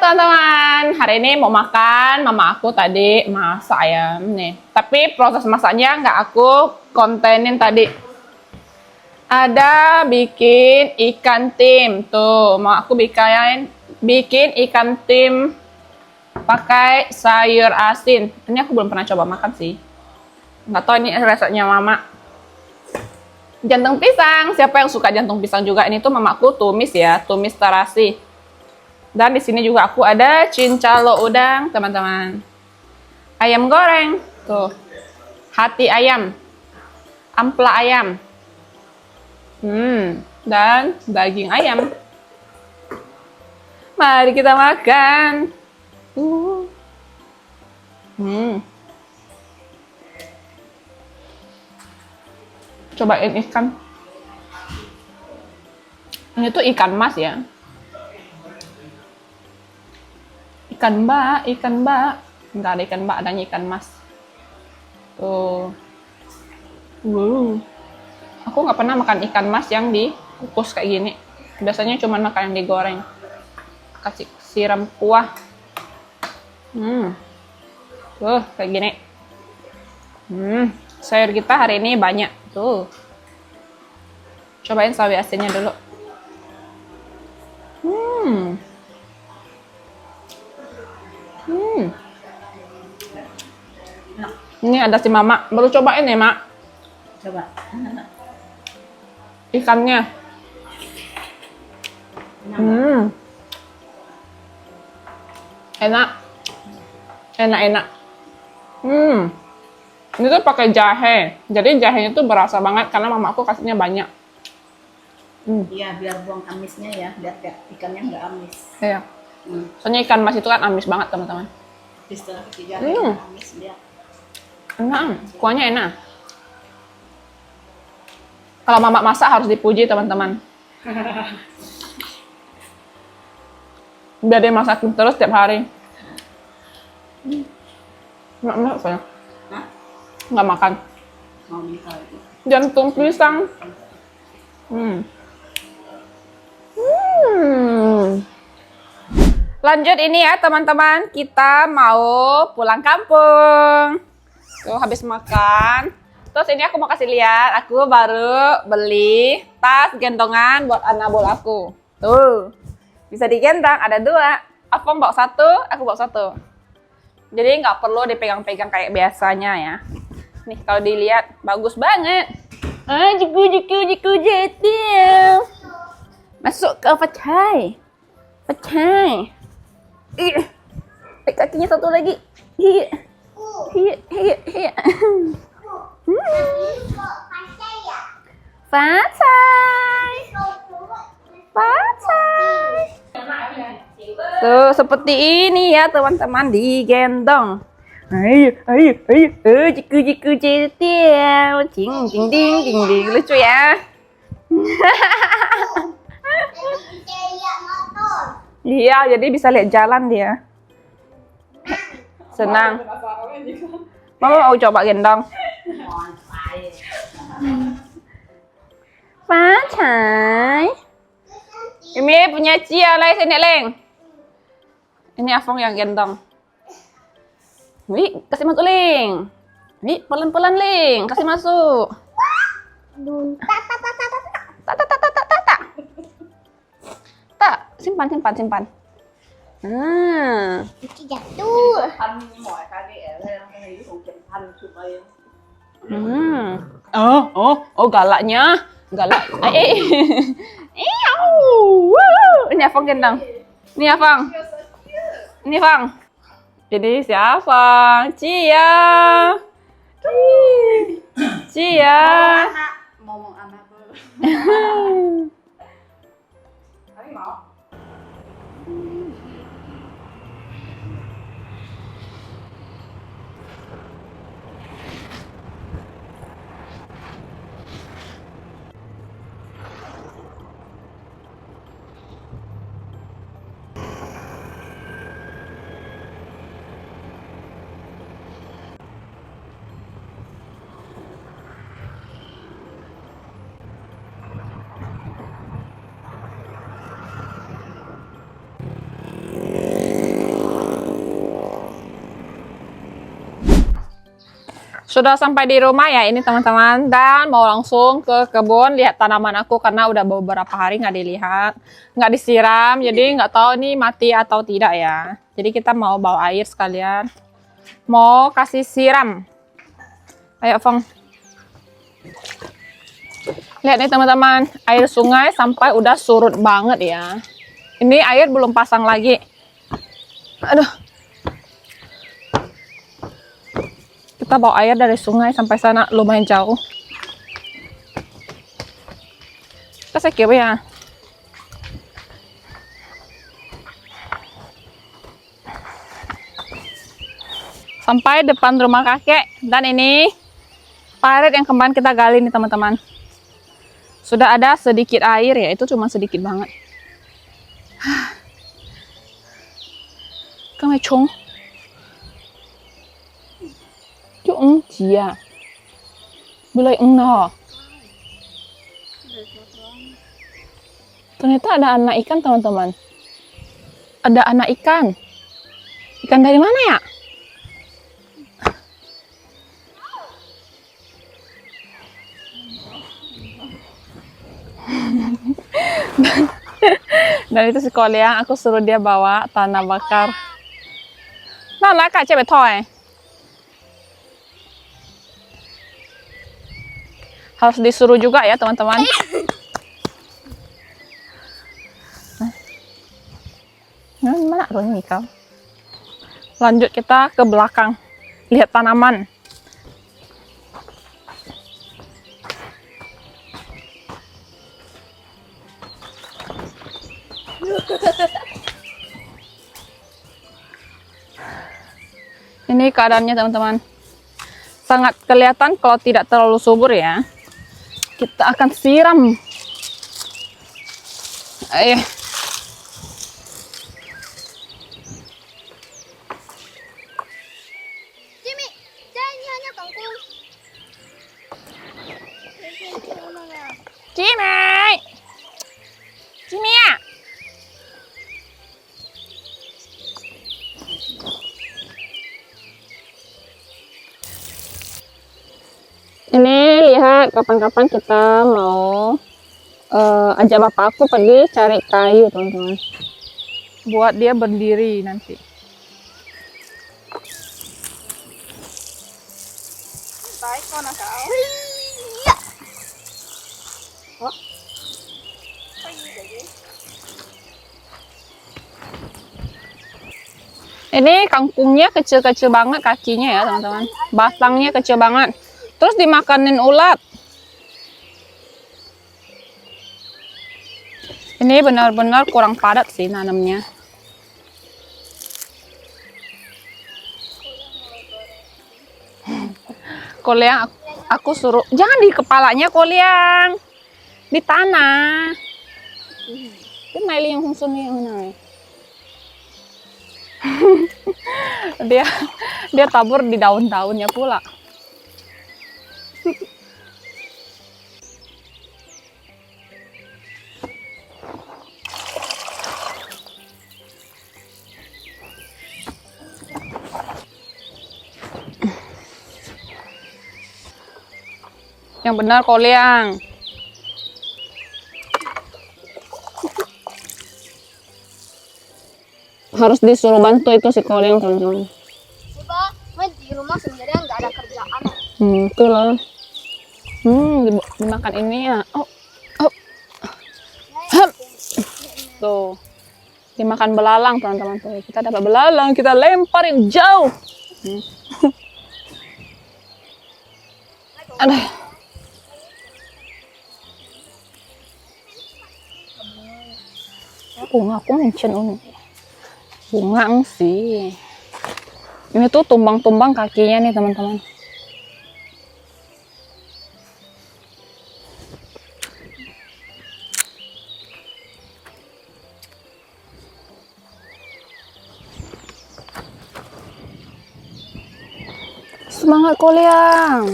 teman-teman, hari ini mau makan. Mama aku tadi masak ayam nih. Tapi proses masaknya nggak aku kontenin tadi. Ada bikin ikan tim. Tuh, mau aku bikin ikan tim pakai sayur asin. Ini aku belum pernah coba makan sih. Nggak tahu ini resepnya mama. Jantung pisang. Siapa yang suka jantung pisang juga? Ini tuh mamaku tumis ya, tumis terasi. Dan di sini juga aku ada cincalo udang, teman-teman. Ayam goreng, tuh. Hati ayam. Ampla ayam. Dan daging ayam. Mari kita makan. Cobain ikan. Ini tuh ikan mas ya. Ikan mbak. Enggak ada ikan mbak, adanya ikan mas. Tuh. Aku nggak pernah makan ikan mas yang dikukus kayak gini. Biasanya cuma makan yang digoreng. Kasih siram kuah. Tuh, kayak gini. Sayur kita hari ini banyak. Tuh. Cobain sawi asinnya dulu. Ini ada si mama, baru cobain ya mak. Coba. Ikannya. Enak. Ini tuh pakai jahe. Jadi jahenya tuh berasa banget karena mamaku kasihnya banyak. Iya, biar buang amisnya ya, biar ikannya nggak amis. Iya. Soalnya ikan mas itu kan amis banget teman-teman. Di setelah ketiga amis dia. Enak, kuahnya enak. Kalau mama masak harus dipuji teman-teman. Biar dia masakin terus tiap hari. Nggak saya. Nggak makan. Mau minta itu. Jantung pisang. Lanjut ini ya teman-teman, kita mau pulang kampung. Tuh habis makan. Terus ini aku mau kasih lihat, aku baru beli tas gendongan buat anabol aku. Tuh, bisa digendong, ada 2. Afong bawa 1, aku bawa 1. Jadi nggak perlu dipegang-pegang kayak biasanya ya. Nih kalau dilihat bagus banget. Jiku jetil. Masuk ke pecai. Kakinya 1 lagi. Pacai. Tuh seperti ini ya teman-teman, digendong. Ayo, jiku jetil. Ding. Lucu ya. Iya, jadi bisa lihat jalan dia. Senang. Mama mau coba gendong. Pacai. Ini punya Cia lah sini Leng. Ini Afong yang gendong. Wih, kasih masuk Leng. Wih, pelan-pelan Leng, kasih masuk. Tak, simpan. Jatuh. Oh, galaknya. Galak. Ini Afong gendong. Ini Afong. Jadi siapa? Cia. Ngomong anak dulu. Sudah sampai di rumah ya ini teman-teman, dan mau langsung ke kebun lihat tanaman aku karena udah beberapa hari nggak dilihat, nggak disiram, jadi nggak tahu nih mati atau tidak ya. Jadi kita mau bawa air sekalian, mau kasih siram. Ayo Fong. Lihat nih teman-teman, air sungai sampai udah surut banget ya. Ini air belum pasang lagi. Aduh. Kita bawa air dari sungai sampai sana lumayan jauh. Kita sekip ya. Sampai depan rumah kakek. Dan ini parit yang kemarin kita gali nih teman-teman. Sudah ada sedikit air ya, itu cuma sedikit banget. Kamu cung. Cung dia. Belai no. Ternyata ada anak ikan teman-teman. Ada anak ikan. Ikan dari mana ya? Dan itu sekolah yang aku suruh dia bawa tanah bakar. Nah, lah kak cewek toy. Harus disuruh juga ya teman-teman. Nah, mana nih kau? Lanjut kita ke belakang, lihat tanaman. Ini keadaannya teman-teman. Sangat kelihatan kalau tidak terlalu subur ya. Kita akan siram. Ayo. Jimmy, jangan hanya kangkung. Jimmy. Jimmy ya. Ini lihat kapan-kapan kita mau ajak bapak aku pergi cari kayu teman-teman. Buat dia berdiri nanti. Baik kau nak kau. Oh. Ini kangkungnya kecil-kecil banget kakinya ya teman-teman. Batangnya kecil banget. Terus dimakanin ulat. Ini benar-benar kurang padat sih nanamnya. Koliang aku suruh jangan di kepalanya koliang, di tanah. Cái này liền không xuân yang này. Dia tabur di daun-daunnya pula. Yang benar koliang. Harus disuruh bantu itu si koliang teman-teman. Coba, di rumah sebenarnya nggak ada kerjaan. Itulah. Dimakan ini ya. Oh. Tuh. Dimakan belalang teman-teman tuh. Kita dapat belalang, kita lempar yang jauh. Aduh. Bunga aku mencen ini. Bunga sih. Ini tuh tumbang-tumbang kakinya nih teman-teman. Semangat koliang.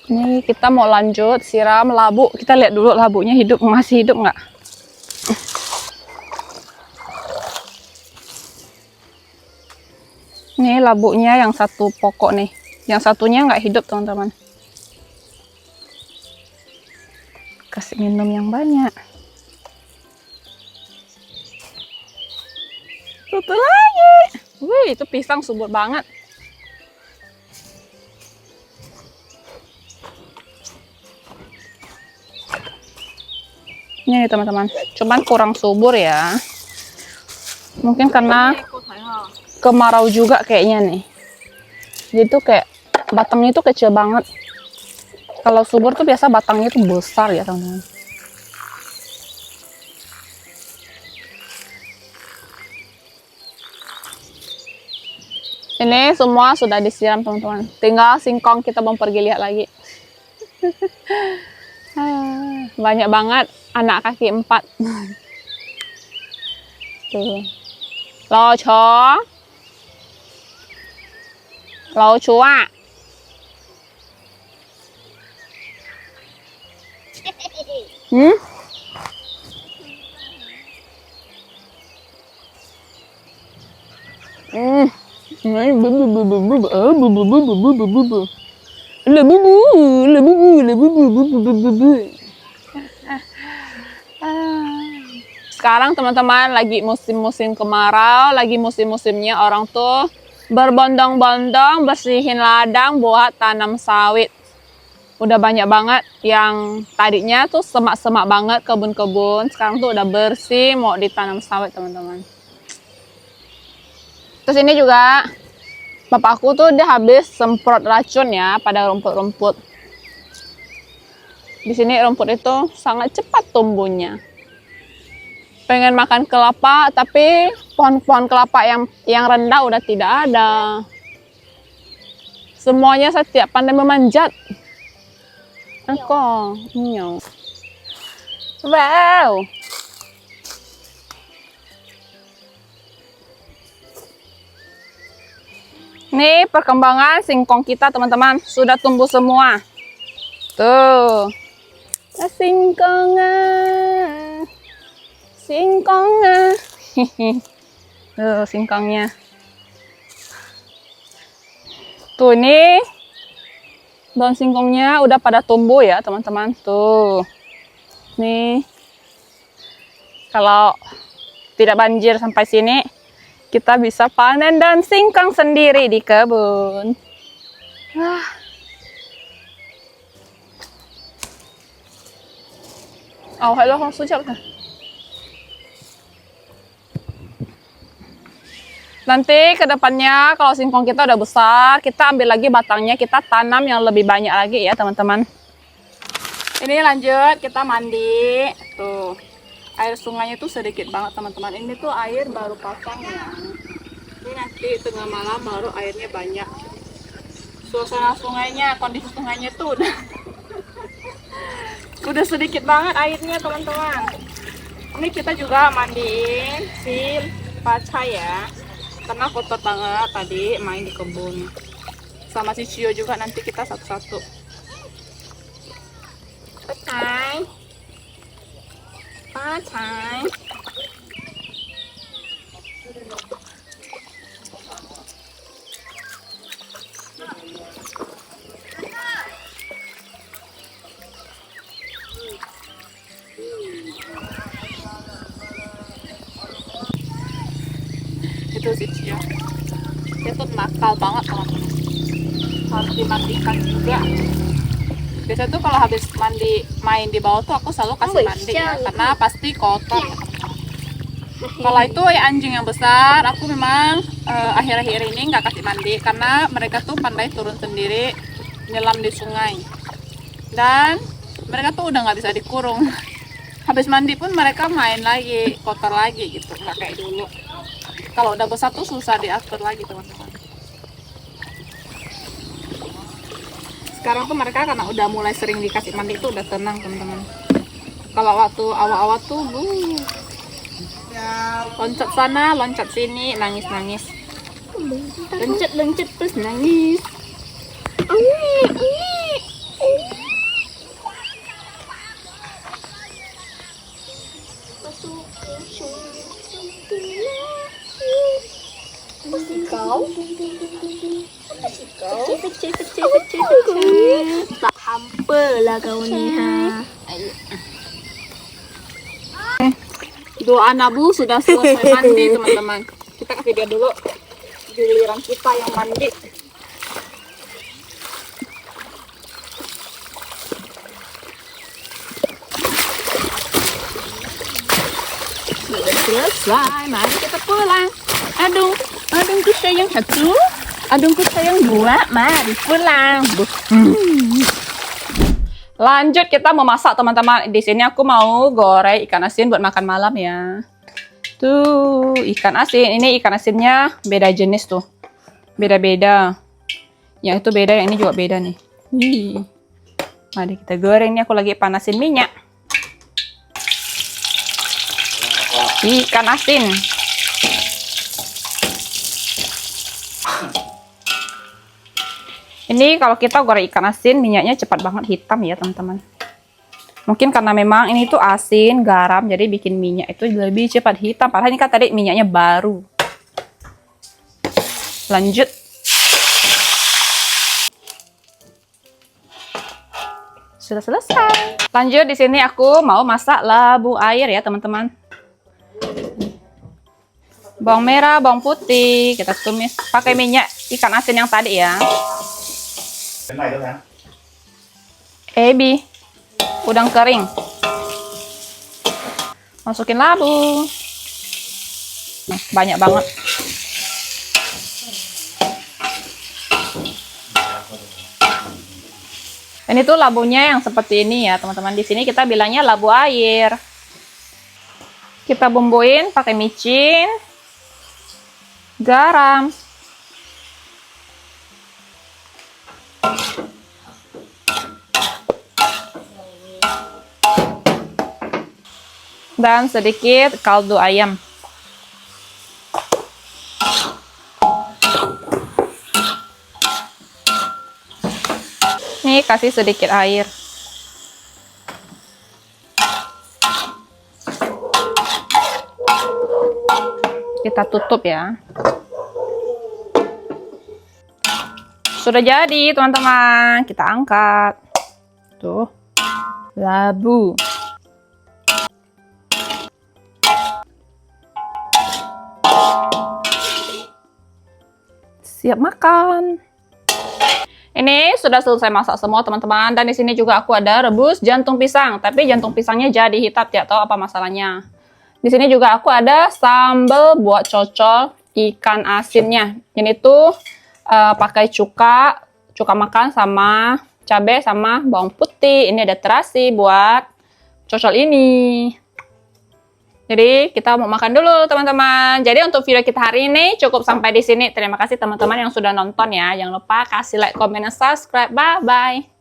Ini kita mau lanjut siram labu. Kita lihat dulu labunya hidup, masih hidup nggak? Nih labunya yang satu pokok nih. Yang satunya nggak hidup, teman-teman. Kasih minum yang banyak. Satu lagi. Wih, itu pisang subur banget. Ini teman-teman, cuman kurang subur ya. Mungkin karena kemarau juga kayaknya nih. Jadi tuh kayak batangnya tuh kecil banget. Kalau subur tuh biasa batangnya tuh besar ya teman-teman. Ini semua sudah disiram teman-teman. Tinggal singkong kita mau pergi lihat lagi. Banyak banget anak kaki 4. Tuh. Lo cho. Lo chua. Hmm? Sekarang teman-teman lagi musim-musim kemarau, lagi musim-musimnya orang tuh berbondong-bondong bersihin ladang buat tanam sawit. Udah banyak banget yang tadinya tuh semak-semak banget kebun-kebun, sekarang tuh udah bersih mau ditanam sawit teman-teman. Terus ini juga bapakku tuh dia habis semprot racun ya pada rumput-rumput. Di sini rumput itu sangat cepat tumbuhnya. Pengen makan kelapa tapi pohon-pohon kelapa yang rendah udah tidak ada. Semuanya setiap pandai memanjat. Aku, wow. Nih perkembangan singkong kita teman-teman sudah tumbuh semua. Tuh, singkongan, singkongan. Tuh singkongnya. Tuh nih. Daun singkongnya udah pada tumbuh ya teman-teman. Tuh. Nih. Kalau tidak banjir sampai sini, kita bisa panen daun singkong sendiri di kebun. Wah. Oh, hello, không siap. Nanti ke depannya kalau singkong kita udah besar, kita ambil lagi batangnya, kita tanam yang lebih banyak lagi ya teman-teman. Ini lanjut kita mandi. Tuh, air sungainya tuh sedikit banget teman-teman. Ini tuh air baru pasang ya. Ini nanti tengah malam baru airnya banyak. Suasana sungainya, kondisi sungainya tuh udah sedikit banget airnya teman-teman. Ini kita juga mandiin si paca ya. Karena kotor banget tadi main di kebun. Sama si Cio juga nanti kita satu-satu. Pacai. Pacai. Itu sih Cio. Dia tuh nakal banget teman-teman. Harus dimandikan juga. Biasanya tuh kalau habis mandi main di bawah tuh aku selalu kasih mandi ya, karena pasti kotor. Kalau itu ya anjing yang besar, aku memang akhir-akhir ini nggak kasih mandi karena mereka tuh pandai turun sendiri nyelam di sungai. Dan mereka tuh udah nggak bisa dikurung. Habis mandi pun mereka main lagi, kotor lagi gitu, nggak kayak dulu. Kalau udah besar tuh susah diatur lagi teman-teman. Sekarang tuh mereka karena udah mulai sering dikasih mandi itu udah tenang teman-teman. Kalau waktu awal-awal tuh loncat sana, loncat sini, nangis-nangis. Loncat-loncat terus nangis. kau. Pecah. Tak hampa lah kau ni ha. Doa Nabu sudah selesai mandi teman-teman. Kita kasih dia dulu giliran kita yang mandi. Sudah selesai, mari kita pulang. Adungku sayang satu, adungku sayang dua, mari pulang. Lanjut kita mau masak teman-teman. Di sini aku mau goreng ikan asin buat makan malam ya. Tuh, ikan asin. Ini ikan asinnya beda jenis tuh. Beda-beda. Yang itu beda, yang ini juga beda nih. Mari kita goreng. Ini aku lagi panasin minyak. Ikan asin. Ini kalau kita goreng ikan asin, minyaknya cepat banget hitam ya teman-teman. Mungkin karena memang ini tuh asin, garam, jadi bikin minyak itu lebih cepat hitam. Padahal ini kan tadi minyaknya baru. Lanjut. Sudah selesai. Lanjut, di sini aku mau masak labu air ya teman-teman. Bawang merah, bawang putih, kita tumis pakai minyak ikan asin yang tadi ya. Ebi, udang kering. Masukin labu. Nah, banyak banget. Ini tuh labunya yang seperti ini ya, teman-teman. Di sini kita bilangnya labu air. Kita bumbuin pakai micin, garam, dan sedikit kaldu ayam. Nih, kasih sedikit air. Kita tutup ya. Sudah jadi teman-teman. Kita angkat. Tuh. Labu. Siap makan. Ini sudah selesai masak semua teman-teman. Dan di sini juga aku ada rebus jantung pisang. Tapi jantung pisangnya jadi hitam, tidak tahu apa masalahnya. Di sini juga aku ada sambal buat cocol ikan asinnya. Ini tuh pakai cuka makan sama cabai sama bawang putih. Ini ada terasi buat cocol ini. Jadi kita mau makan dulu teman-teman. Jadi untuk video kita hari ini cukup sampai di sini. Terima kasih teman-teman yang sudah nonton ya. Jangan lupa kasih like, comment, dan subscribe. Bye-bye.